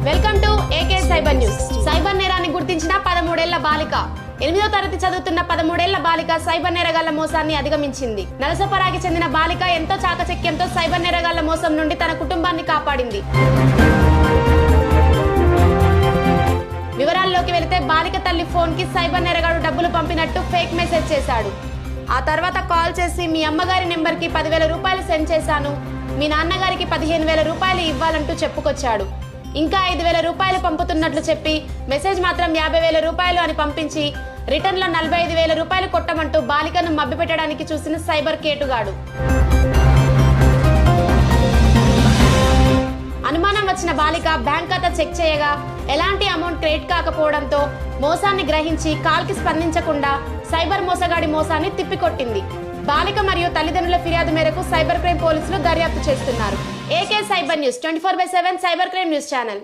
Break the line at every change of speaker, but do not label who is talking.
Welcome to AK cyber news. Cyber నేరాన్ని గుర్తించిన 13 ఏళ్ల బాలిక. 8వ తరగతి చదువుతున్న 13 ఏళ్ల బాలిక సైబర్ నేరగాళ్ల మోసాన్ని అధిగమించింది. నలసపరాకి చెందిన బాలిక ఎంతో చాకచక్యంతో సైబర్ నేరగాళ్ల మోసం నుండి తన కుటుంబాన్ని కాపాడింది. వివరాల్లోకి వెళితే బాలిక తల్లి ఫోన్ కి సైబర్ నేరగాడు డబ్బులు పంపినట్టు ఫేక్ మెసేజ్ చేశాడు. ఆ తర్వాత కాల్ చేసి మీ అమ్మగారి నెంబర్ కి 10,000 రూపాయలు సెండ్ చేశాను, మీ నాన్నగారికి 15,000 రూపాయలు ఇవ్వాలంటూ చెప్పుకొచ్చాడు. ఇంకా 5,000 రూపాయలు పంపుతున్నట్లు చెప్పి మెసేజ్ మాత్రం 50,000 రూపాయలు అని పంపించి రిటర్న్ లో 45,000 రూపాయలు కొట్టమంటూ బాలికను మభ్యపెట్టడానికి చూసిన సైబర్ కేటుగాడు. అనుమానం వచ్చిన బాలిక బ్యాంక్ ఖాతా చెక్ చేయగా ఎలాంటి అమౌంట్ క్రెడిట్ కాకపోవడంతో మోసాన్ని గ్రహించి కాల్ కి స్పందించకుండా సైబర్ మోసగాడి మోసాన్ని తిప్పికొట్టింది. బాలిక మరియు తల్లిదండ్రుల ఫిర్యాదు మేరకు సైబర్ క్రైమ్ పోలీసులు దర్యాప్తు చేస్తున్నారు. AK cyber news 24/7 cyber crime news channel.